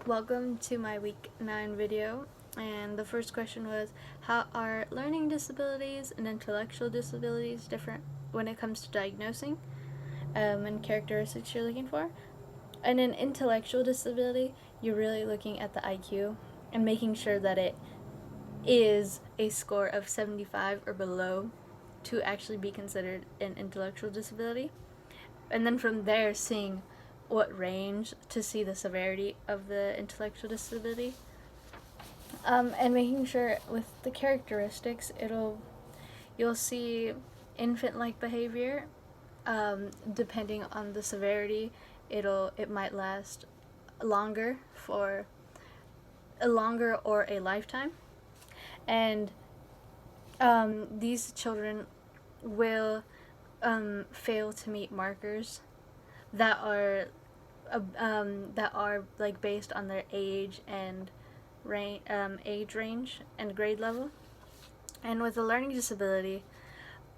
Welcome to my week 9 video, and the first question was, how are learning disabilities and intellectual disabilities different when it comes to diagnosing and characteristics you're looking for? And in intellectual disability, you're really looking at the IQ and making sure that it is a score of 75 or below to actually be considered an intellectual disability. And then from there, seeing what range to see the severity of the intellectual disability, and making sure with the characteristics you'll see infant-like behavior. Depending on the severity, it might last longer for a longer or a lifetime, and these children will fail to meet markers that are like based on their age and age range and grade level. And with a learning disability,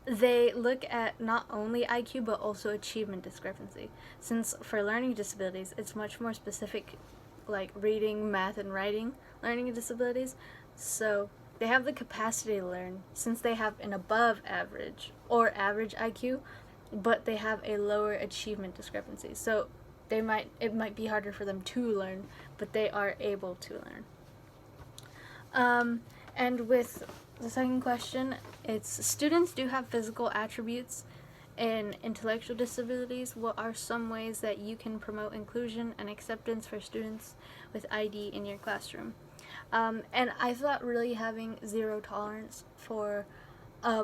they look at not only IQ but also achievement discrepancy. Since for learning disabilities, it's much more specific, like reading, math, and writing learning disabilities. So they have the capacity to learn since they have an above average or average IQ, but they have a lower achievement discrepancy. So it might be harder for them to learn, but they are able to learn. And with the second question, it's students do have physical attributes in intellectual disabilities. What are some ways that you can promote inclusion and acceptance for students with ID in your classroom? And I thought really having zero tolerance for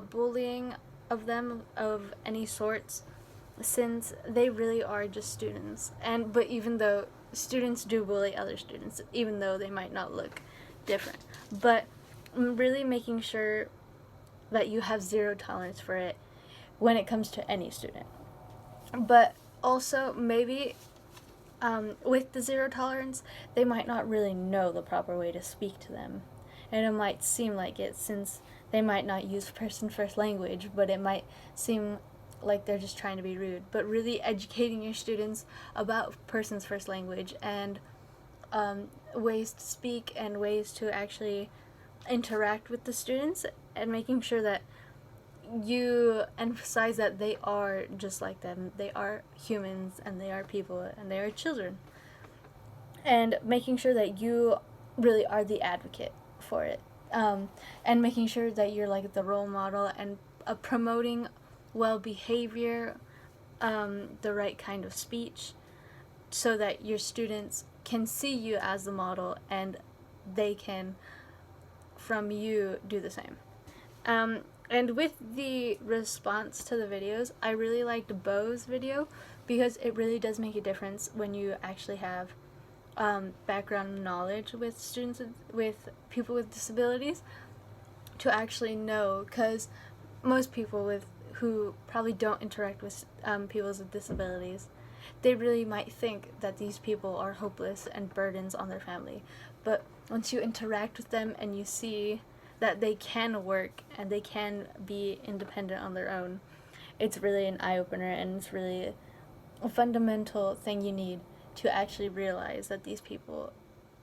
bullying of them of any sorts, since they really are just students. But even though students do bully other students, even though they might not look different, but really making sure that you have zero tolerance for it when it comes to any student. But also maybe with the zero tolerance, they might not really know the proper way to speak to them, and it might seem like it since they might not use person first language, but it might seem like they're just trying to be rude. But really educating your students about person's first language and ways to speak and ways to actually interact with the students, and making sure that you emphasize that they are just like them. They are humans and they are people and they are children. And making sure that you really are the advocate for it. And making sure that you're like the role model and promoting well behavior, the right kind of speech, so that your students can see you as the model and they can, from you, do the same. And with the response to the videos, I really liked Bo's video because it really does make a difference when you actually have background knowledge with students with people with disabilities, to actually know, because most people who probably don't interact with people with disabilities, they really might think that these people are hopeless and burdens on their family. But once you interact with them and you see that they can work and they can be independent on their own, it's really an eye-opener, and it's really a fundamental thing you need to actually realize that these people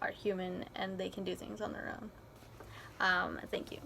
are human and they can do things on their own. Thank you.